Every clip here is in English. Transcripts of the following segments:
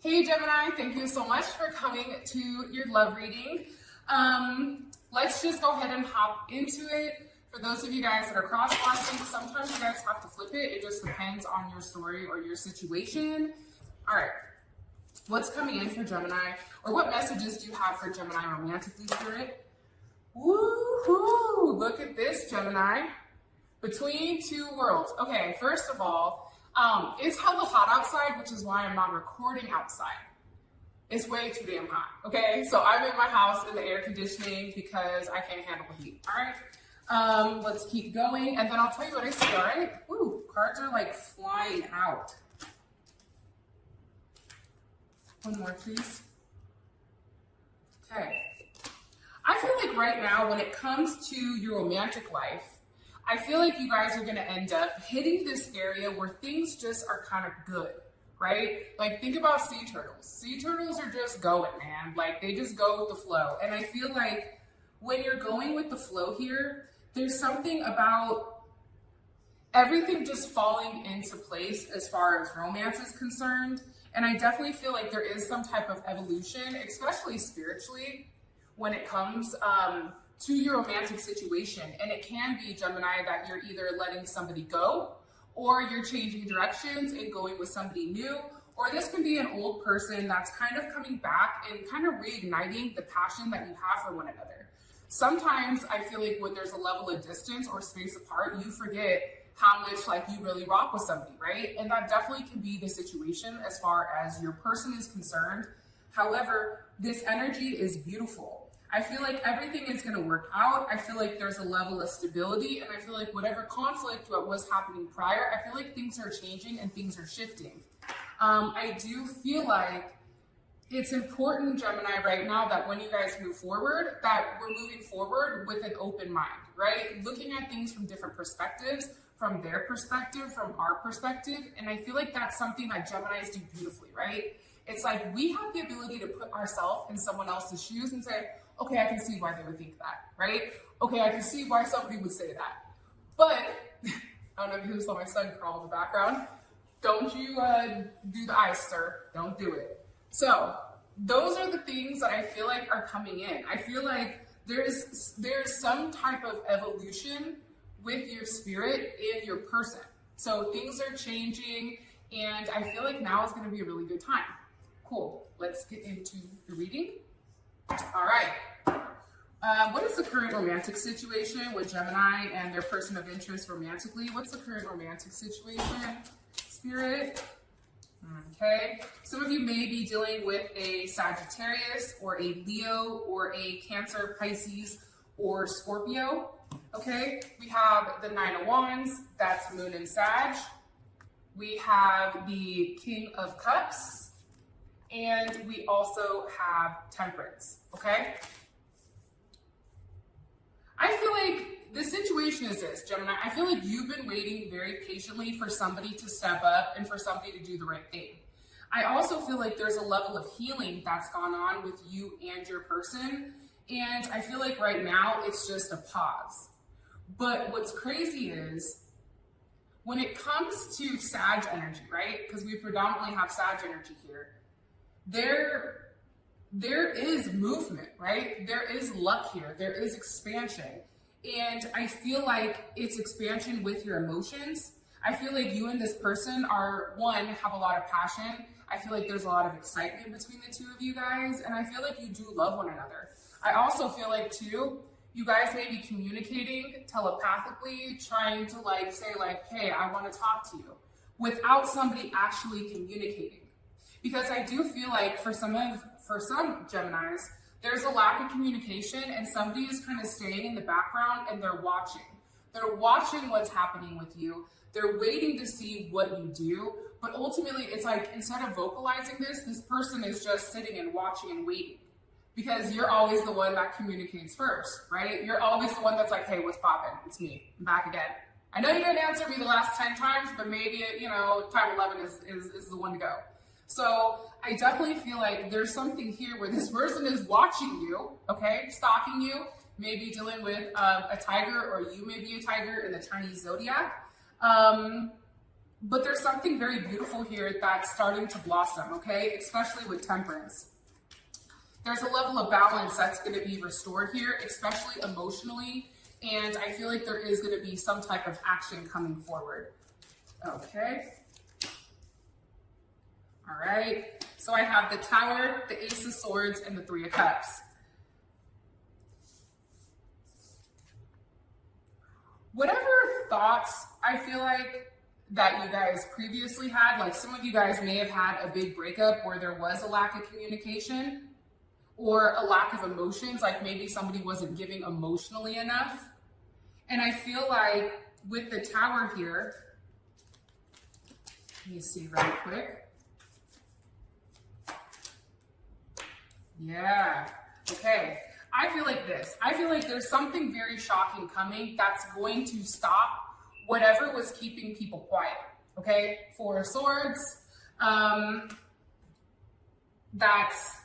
Hey Gemini, thank you so much for coming to your love reading. Let's just go ahead and hop into it. For those of you guys that are cross-watching, sometimes you guys have to flip it. It just depends on your story or your situation. All right, what's coming in for Gemini? Or what messages do you have for Gemini romantically, Spirit? Woohoo! Look at this, Gemini. Between two worlds. Okay, first of all, it's hella hot outside, which is why I'm not recording outside. It's way too damn hot, okay? So I'm in my house in the air conditioning because I can't handle the heat, all right? Let's keep going, and then I'll tell you what I see, all right? Ooh, cards are like flying out. One more, please. Okay. I feel like right now, when it comes to your romantic life, I feel like you guys are going to end up hitting this area where things just are kind of good, right? Like, think about sea turtles. Sea turtles are just going, man. Like, they just go with the flow. And I feel like when you're going with the flow here, there's something about everything just falling into place as far as romance is concerned. And I definitely feel like there is some type of evolution, especially spiritually, when it comes to your romantic situation. And it can be, Gemini, that you're either letting somebody go, or you're changing directions and going with somebody new, or this can be an old person that's kind of coming back and kind of reigniting the passion that you have for one another. Sometimes I feel like when there's a level of distance or space apart, you forget how much like you really rock with somebody, right? And that definitely can be the situation as far as your person is concerned. However, this energy is beautiful. I feel like everything is going to work out. I feel like there's a level of stability, and I feel like whatever conflict what was happening prior, I feel like things are changing and things are shifting. I do feel like it's important, Gemini, right now that when you guys move forward, that we're moving forward with an open mind, right? Looking at things from different perspectives, from their perspective, from our perspective. And I feel like that's something that Geminis do beautifully, right? It's like we have the ability to put ourselves in someone else's shoes and say, okay, I can see why they would think that, right? Okay, I can see why somebody would say that. But, I don't know if you saw my son crawl in the background. Don't you do the eyes, sir. Don't do it. So, those are the things that I feel like are coming in. I feel like there's some type of evolution with your spirit and your person. So, things are changing, and I feel like now is going to be a really good time. Cool. Let's get into the reading. All right. What is the current romantic situation with Gemini and their person of interest romantically? What's the current romantic situation, Spirit? Okay. Some of you may be dealing with a Sagittarius or a Leo or a Cancer, Pisces, or Scorpio. Okay. We have the Nine of Wands. That's Moon and Sag. We have the King of Cups. And we also have Temperance, okay? I feel like the situation is this, Gemini. I feel like you've been waiting very patiently for somebody to step up and for somebody to do the right thing. I also feel like there's a level of healing that's gone on with you and your person. And I feel like right now it's just a pause. But what's crazy is when it comes to Sag energy, right? Because we predominantly have Sag energy here. There is movement, right? There is luck here. There is expansion. And I feel like it's expansion with your emotions. I feel like you and this person are, one, have a lot of passion. I feel like there's a lot of excitement between the two of you guys. And I feel like you do love one another. I also feel like, too, you guys may be communicating telepathically, trying to like say like, hey, I want to talk to you, without somebody actually communicating. Because I do feel like for some Geminis, there's a lack of communication and somebody is kind of staying in the background and they're watching. They're watching what's happening with you. They're waiting to see what you do. But ultimately, it's like instead of vocalizing this person is just sitting and watching and waiting. Because you're always the one that communicates first, right? You're always the one that's like, hey, what's poppin'? It's me. I'm back again. I know you didn't answer me the last 10 times, but maybe, time 11 is the one to go. So I definitely feel like there's something here where this person is watching you, okay, stalking you, maybe dealing with a tiger, or you may be a tiger in the Chinese zodiac. But there's something very beautiful here that's starting to blossom, okay? Especially with Temperance. There's a level of balance that's going to be restored here, especially emotionally. And I feel like there is going to be some type of action coming forward. Okay. All right. So I have the Tower, the Ace of Swords, and the Three of Cups. Whatever thoughts I feel like that you guys previously had, like some of you guys may have had a big breakup where there was a lack of communication or a lack of emotions, like maybe somebody wasn't giving emotionally enough. And I feel like with the Tower here, let me see really quick. Yeah, okay. I feel like this. I feel like there's something very shocking coming that's going to stop whatever was keeping people quiet, okay? Four of Swords, that's,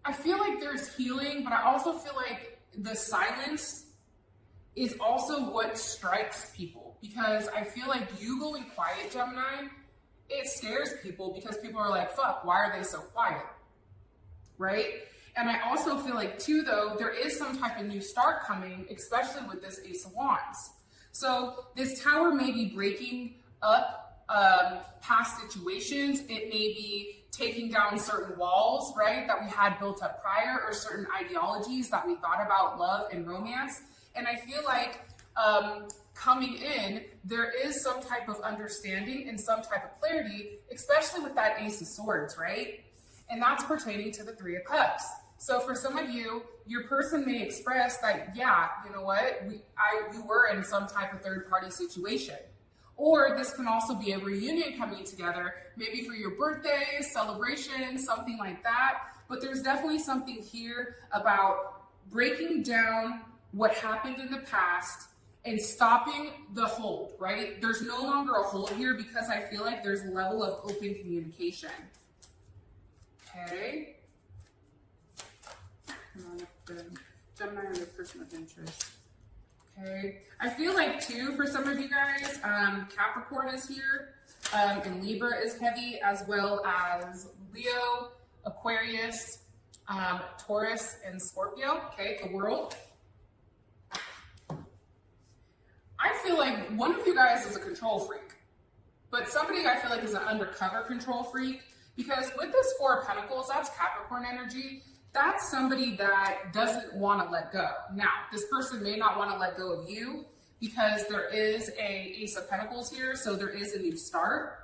I feel like there's healing, but I also feel like the silence is also what strikes people, because I feel like you going quiet, Gemini, it scares people because people are like, fuck, why are they so quiet, right? And I also feel like too, though, there is some type of new start coming, especially with this Ace of Wands. So this Tower may be breaking up past situations. It may be taking down certain walls, right, that we had built up prior, or certain ideologies that we thought about love and romance. And I feel like coming in, there is some type of understanding and some type of clarity, especially with that Ace of Swords, right? And that's pertaining to the Three of Cups. So for some of you, your person may express that, yeah, you know what, you were in some type of third-party situation. Or this can also be a reunion coming together, maybe for your birthday, celebration, something like that. But there's definitely something here about breaking down what happened in the past and stopping the hold, right? There's no longer a hold here because I feel like there's a level of open communication. Okay. Gemini and the person of interest. Okay. I feel like too, for some of you guys, Capricorn is here, and Libra is heavy, as well as Leo, Aquarius, Taurus, and Scorpio. Okay, the world. I feel like one of you guys is a control freak, but somebody I feel like is an undercover control freak, because with this Four of Pentacles, that's Capricorn energy. That's somebody that doesn't want to let go. Now, this person may not want to let go of you because there is a Ace of Pentacles here, so there is a new start.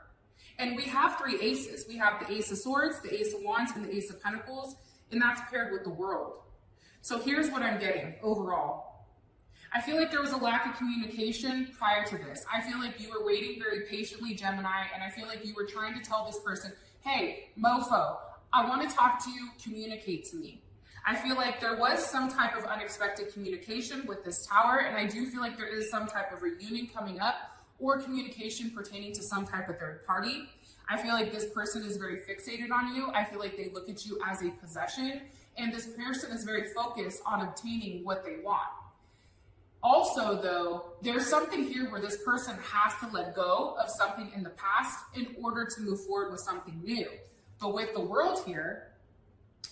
And we have three aces. We have the Ace of Swords, the Ace of Wands, and the Ace of Pentacles, and that's paired with the World. So here's what I'm getting overall. I feel like there was a lack of communication prior to this. I feel like you were waiting very patiently, Gemini, and I feel like you were trying to tell this person, hey, mofo, I want to talk to you, communicate to me. I feel like there was some type of unexpected communication with this Tower, and I do feel like there is some type of reunion coming up or communication pertaining to some type of third party. I feel like this person is very fixated on you. I feel like they look at you as a possession, and this person is very focused on obtaining what they want. Also, though, there's something here where this person has to let go of something in the past in order to move forward with something new. But with the World here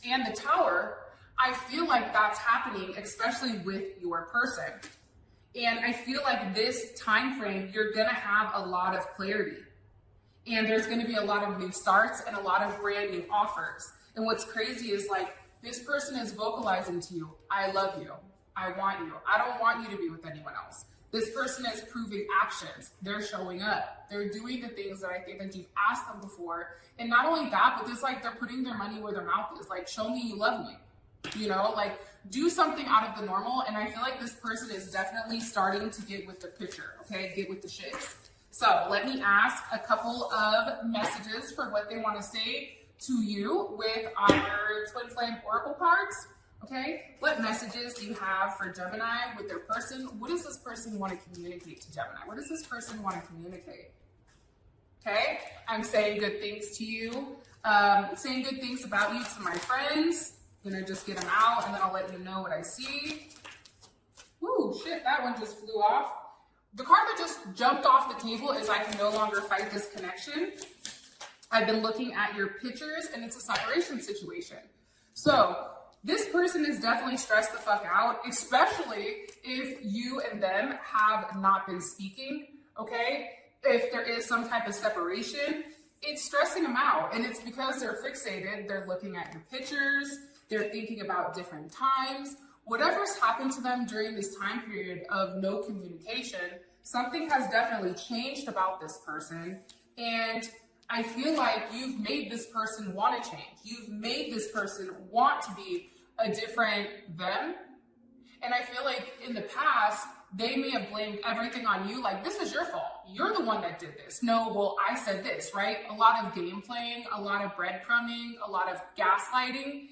and the Tower, I feel like that's happening, especially with your person. And I feel like this time frame, you're going to have a lot of clarity. And there's going to be a lot of new starts and a lot of brand new offers. And what's crazy is like, this person is vocalizing to you, I love you. I want you. I don't want you to be with anyone else. This person is proving actions. They're showing up. They're doing the things that I think that you've asked them before. And not only that, but it's like they're putting their money where their mouth is. Like, show me you love me. You know, like do something out of the normal. And I feel like this person is definitely starting to get with the picture, okay? Get with the shits. So let me ask a couple of messages for what they want to say to you with our Twin Flame Oracle cards. Okay, what messages do you have for Gemini with their person? What does this person want to communicate to Gemini? What does this person want to communicate? Okay, I'm saying good things to you, saying good things about you to my friends. I'm gonna just get them out and then I'll let you know what I see. Woo, shit, that one just flew off. The card that just jumped off the table is I can no longer fight this connection. I've been looking at your pictures and it's a separation situation. So this person is definitely stressed the fuck out, especially if you and them have not been speaking, okay? If there is some type of separation, it's stressing them out. And it's because they're fixated. They're looking at your pictures. They're thinking about different times. Whatever's happened to them during this time period of no communication, something has definitely changed about this person. And I feel like you've made this person want to change. You've made this person want to be a different them. And I feel like in the past, they may have blamed everything on you. Like, this is your fault. You're the one that did this. No, well, I said this, right? A lot of game playing, a lot of breadcrumbing, a lot of gaslighting.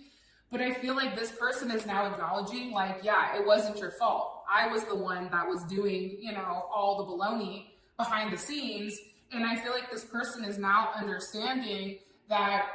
But I feel like this person is now acknowledging, like, yeah, it wasn't your fault. I was the one that was doing, you know, all the baloney behind the scenes. And I feel like this person is now understanding that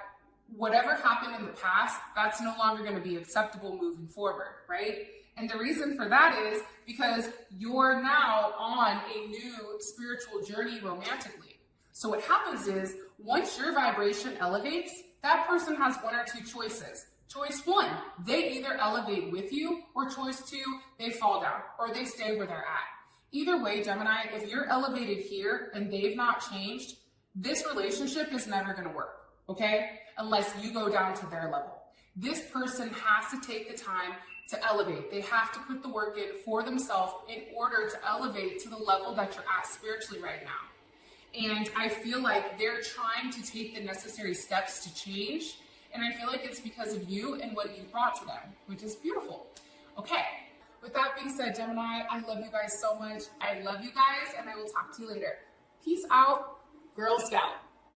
whatever happened in the past, that's no longer going to be acceptable moving forward, right? And the reason for that is because you're now on a new spiritual journey romantically. So what happens is once your vibration elevates, that person has one or two choices. Choice one, they either elevate with you, or choice two, they fall down or they stay where they're at. Either way, Gemini, if you're elevated here and they've not changed, this relationship is never going to work, okay? Unless you go down to their level. This person has to take the time to elevate. They have to put the work in for themselves in order to elevate to the level that you're at spiritually right now. And I feel like they're trying to take the necessary steps to change. And I feel like it's because of you and what you brought to them, which is beautiful. Okay. With that being said, Gemini, I love you guys so much. I love you guys, and I will talk to you later. Peace out, Girl Scout.